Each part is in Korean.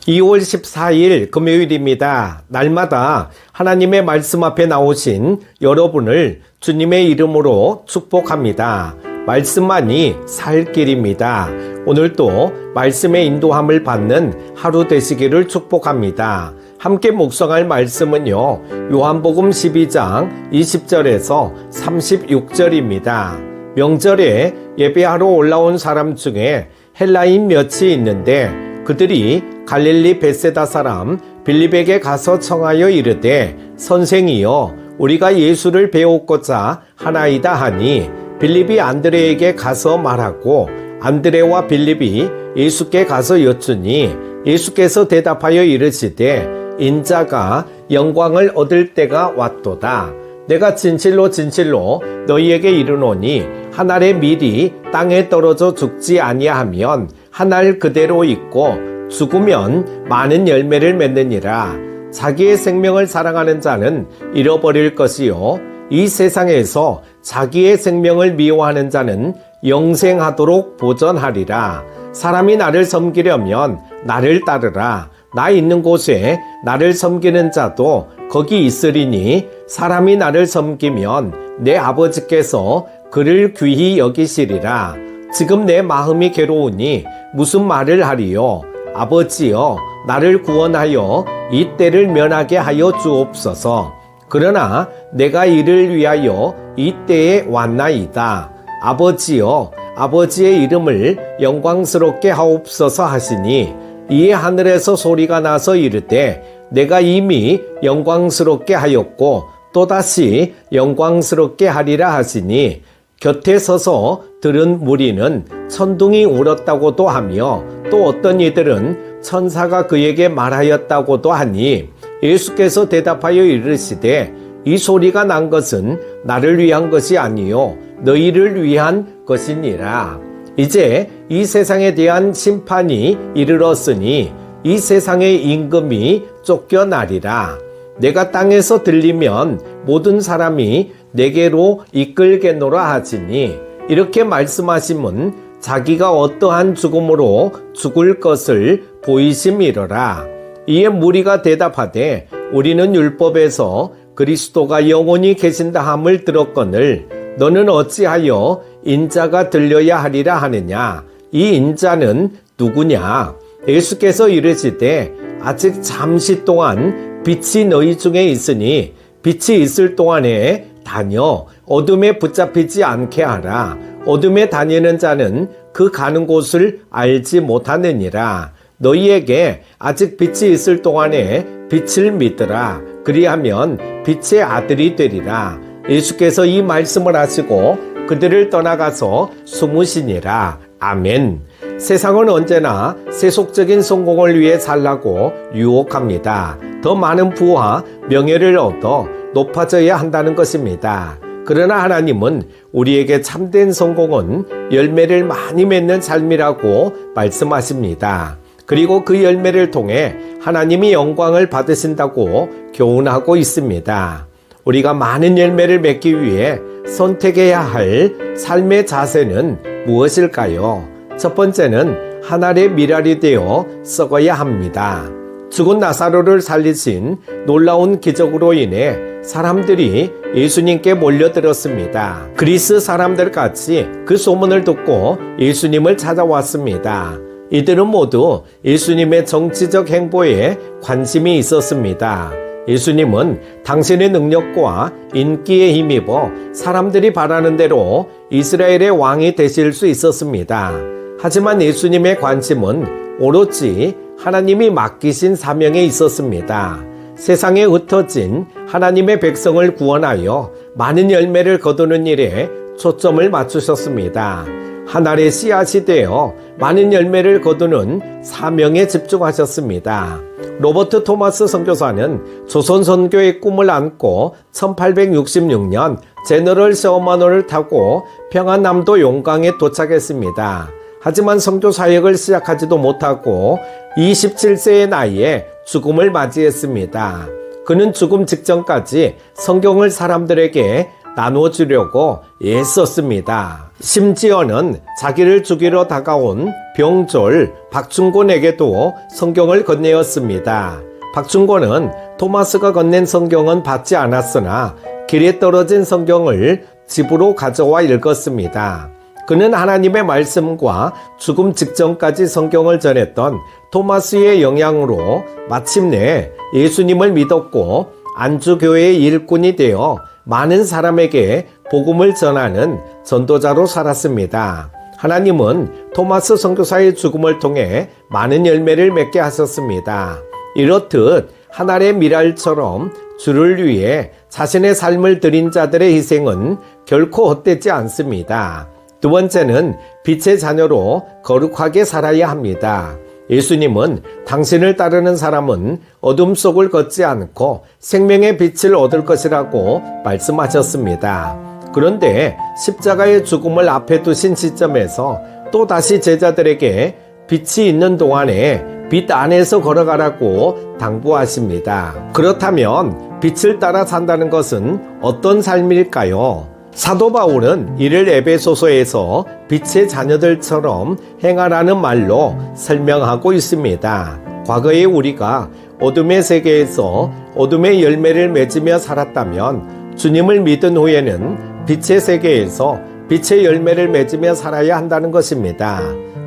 2월 14일 금요일입니다. 날마다 하나님의 말씀 앞에 나오신 여러분을 주님의 이름으로 축복합니다. 말씀만이 살 길입니다. 오늘도 말씀의 인도함을 받는 하루 되시기를 축복합니다. 함께 묵상할 말씀은요, 요한복음 12장 20절에서 36절입니다. 명절에 예배하러 올라온 사람 중에 헬라인 몇이 있는데 그들이 갈릴리 벳세다 사람 빌립에게 가서 청하여 이르되 선생이여 우리가 예수를 배우고자 하나이다 하니 빌립이 안드레에게 가서 말하고 안드레와 빌립이 예수께 가서 여쭈니 예수께서 대답하여 이르시되 인자가 영광을 얻을 때가 왔도다. 내가 진실로 진실로 너희에게 이르노니 한 알의 밀이 땅에 떨어져 죽지 아니하면 한 알 그대로 있고 죽으면 많은 열매를 맺느니라. 자기의 생명을 사랑하는 자는 잃어버릴 것이요 이 세상에서 자기의 생명을 미워하는 자는 영생하도록 보전하리라. 사람이 나를 섬기려면 나를 따르라. 나 있는 곳에 나를 섬기는 자도 거기 있으리니 사람이 나를 섬기면 내 아버지께서 그를 귀히 여기시리라. 지금 내 마음이 괴로우니 무슨 말을 하리요? 아버지여 나를 구원하여 이 때를 면하게 하여 주옵소서. 그러나 내가 이를 위하여 이 때에 왔나이다. 아버지여 아버지의 이름을 영광스럽게 하옵소서 하시니 이에 하늘에서 소리가 나서 이르되 내가 이미 영광스럽게 하였고 또다시 영광스럽게 하리라 하시니 곁에 서서 들은 무리는 천둥이 울었다고도 하며 또 어떤 이들은 천사가 그에게 말하였다고도 하니 예수께서 대답하여 이르시되 이 소리가 난 것은 나를 위한 것이 아니요 너희를 위한 것이니라. 이제 이 세상에 대한 심판이 이르렀으니 이 세상의 임금이 쫓겨나리라. 내가 땅에서 들리면 모든 사람이 내게로 이끌게노라 하시니 이렇게 말씀하심은 자기가 어떠한 죽음으로 죽을 것을 보이심이로라. 이에 무리가 대답하되 우리는 율법에서 그리스도가 영원히 계신다 함을 들었거늘 너는 어찌하여 인자가 들려야 하리라 하느냐. 이 인자는 누구냐. 예수께서 이르시되 아직 잠시 동안 빛이 너희 중에 있으니 빛이 있을 동안에 다녀 어둠에 붙잡히지 않게 하라. 어둠에 다니는 자는 그 가는 곳을 알지 못하느니라. 너희에게 아직 빛이 있을 동안에 빛을 믿으라. 그리하면 빛의 아들이 되리라. 예수께서 이 말씀을 하시고 그들을 떠나가서 숨으시니라. 아멘. 세상은 언제나 세속적인 성공을 위해 살라고 유혹합니다. 더 많은 부와 명예를 얻어 높아져야 한다는 것입니다. 그러나 하나님은 우리에게 참된 성공은 열매를 많이 맺는 삶이라고 말씀하십니다. 그리고 그 열매를 통해 하나님이 영광을 받으신다고 교훈하고 있습니다. 우리가 많은 열매를 맺기 위해 선택해야 할 삶의 자세는 무엇일까요? 첫 번째는 한 알의 밀알이 되어 썩어야 합니다. 죽은 나사로를 살리신 놀라운 기적으로 인해 사람들이 예수님께 몰려들었습니다. 그리스 사람들같이 그 소문을 듣고 예수님을 찾아왔습니다. 이들은 모두 예수님의 정치적 행보에 관심이 있었습니다. 예수님은 당신의 능력과 인기에 힘입어 사람들이 바라는 대로 이스라엘의 왕이 되실 수 있었습니다. 하지만 예수님의 관심은 오로지 하나님이 맡기신 사명에 있었습니다. 세상에 흩어진 하나님의 백성을 구원하여 많은 열매를 거두는 일에 초점을 맞추셨습니다. 한 알의 씨앗이 되어 많은 열매를 거두는 사명에 집중하셨습니다. 로버트 토마스 선교사는 조선 선교의 꿈을 안고 1866년 제너럴 셔먼호를 타고 평안남도 용강에 도착했습니다. 하지만 선교 사역을 시작하지도 못하고 27세의 나이에 죽음을 맞이했습니다. 그는 죽음 직전까지 성경을 사람들에게 나눠주려고 애썼습니다. 심지어는 자기를 죽이러 다가온 병졸 박충곤에게도 성경을 건네었습니다. 박충곤은 토마스가 건넨 성경은 받지 않았으나 길에 떨어진 성경을 집으로 가져와 읽었습니다. 그는 하나님의 말씀과 죽음 직전까지 성경을 전했던 토마스의 영향으로 마침내 예수님을 믿었고 안주교회의 일꾼이 되어 많은 사람에게 복음을 전하는 전도자로 살았습니다. 하나님은 토마스 선교사의 죽음을 통해 많은 열매를 맺게 하셨습니다. 이렇듯 하늘의 미랄처럼 주를 위해 자신의 삶을 드린 자들의 희생은 결코 헛되지 않습니다. 두 번째는 빛의 자녀로 거룩하게 살아야 합니다. 예수님은 당신을 따르는 사람은 어둠 속을 걷지 않고 생명의 빛을 얻을 것이라고 말씀하셨습니다. 그런데 십자가의 죽음을 앞에 두신 시점에서 또다시 제자들에게 빛이 있는 동안에 빛 안에서 걸어가라고 당부하십니다. 그렇다면 빛을 따라 산다는 것은 어떤 삶일까요? 사도 바울은 이를 에베소서에서 빛의 자녀들처럼 행하라는 말로 설명하고 있습니다. 과거에 우리가 어둠의 세계에서 어둠의 열매를 맺으며 살았다면 주님을 믿은 후에는 빛의 세계에서 빛의 열매를 맺으며 살아야 한다는 것입니다.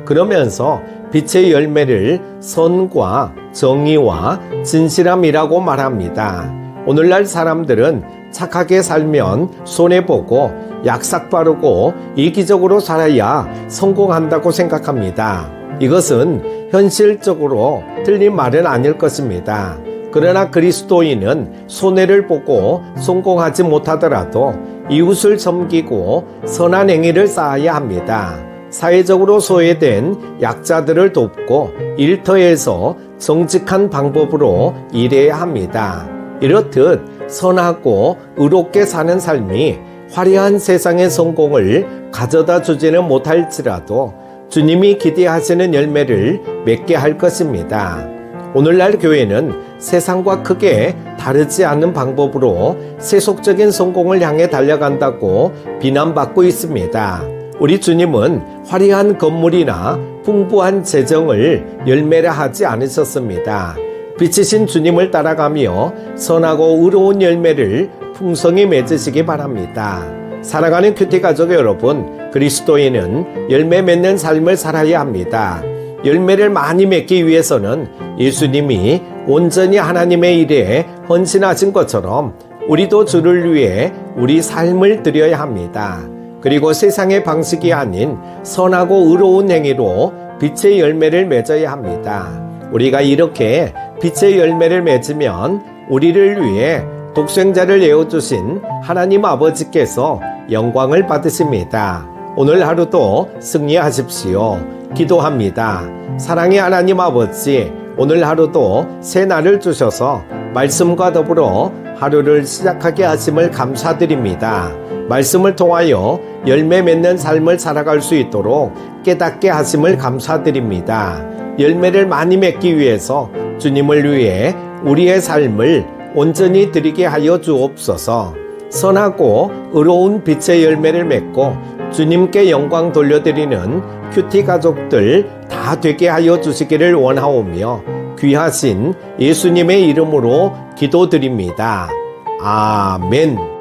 그러면서 빛의 열매를 선과 정의와 진실함이라고 말합니다. 오늘날 사람들은 착하게 살면 손해보고 약삭빠르고 이기적으로 살아야 성공한다고 생각합니다. 이것은 현실적으로 틀린 말은 아닐 것입니다. 그러나 그리스도인은 손해를 보고 성공하지 못하더라도 이웃을 섬기고 선한 행위를 쌓아야 합니다. 사회적으로 소외된 약자들을 돕고 일터에서 정직한 방법으로 일해야 합니다. 이렇듯 선하고 의롭게 사는 삶이 화려한 세상의 성공을 가져다 주지는 못할지라도 주님이 기대하시는 열매를 맺게 할 것입니다. 오늘날 교회는 세상과 크게 다르지 않은 방법으로 세속적인 성공을 향해 달려간다고 비난받고 있습니다. 우리 주님은 화려한 건물이나 풍부한 재정을 열매라 하지 않으셨습니다. 빛이신 주님을 따라가며 선하고 의로운 열매를 풍성히 맺으시기 바랍니다. 사랑하는 큐티 가족 여러분, 그리스도인은 열매 맺는 삶을 살아야 합니다. 열매를 많이 맺기 위해서는 예수님이 온전히 하나님의 일에 헌신하신 것처럼 우리도 주를 위해 우리 삶을 드려야 합니다. 그리고 세상의 방식이 아닌 선하고 의로운 행위로 빛의 열매를 맺어야 합니다. 우리가 이렇게 빛의 열매를 맺으면 우리를 위해 독생자를 내어주신 하나님 아버지께서 영광을 받으십니다. 오늘 하루도 승리하십시오. 기도합니다. 사랑의 하나님 아버지, 오늘 하루도 새 날을 주셔서 말씀과 더불어 하루를 시작하게 하심을 감사드립니다. 말씀을 통하여 열매 맺는 삶을 살아갈 수 있도록 깨닫게 하심을 감사드립니다. 열매를 많이 맺기 위해서 주님을 위해 우리의 삶을 온전히 드리게 하여 주옵소서. 선하고 의로운 빛의 열매를 맺고 주님께 영광 돌려드리는 큐티 가족들 다 되게 하여 주시기를 원하오며 귀하신 예수님의 이름으로 기도드립니다. 아멘.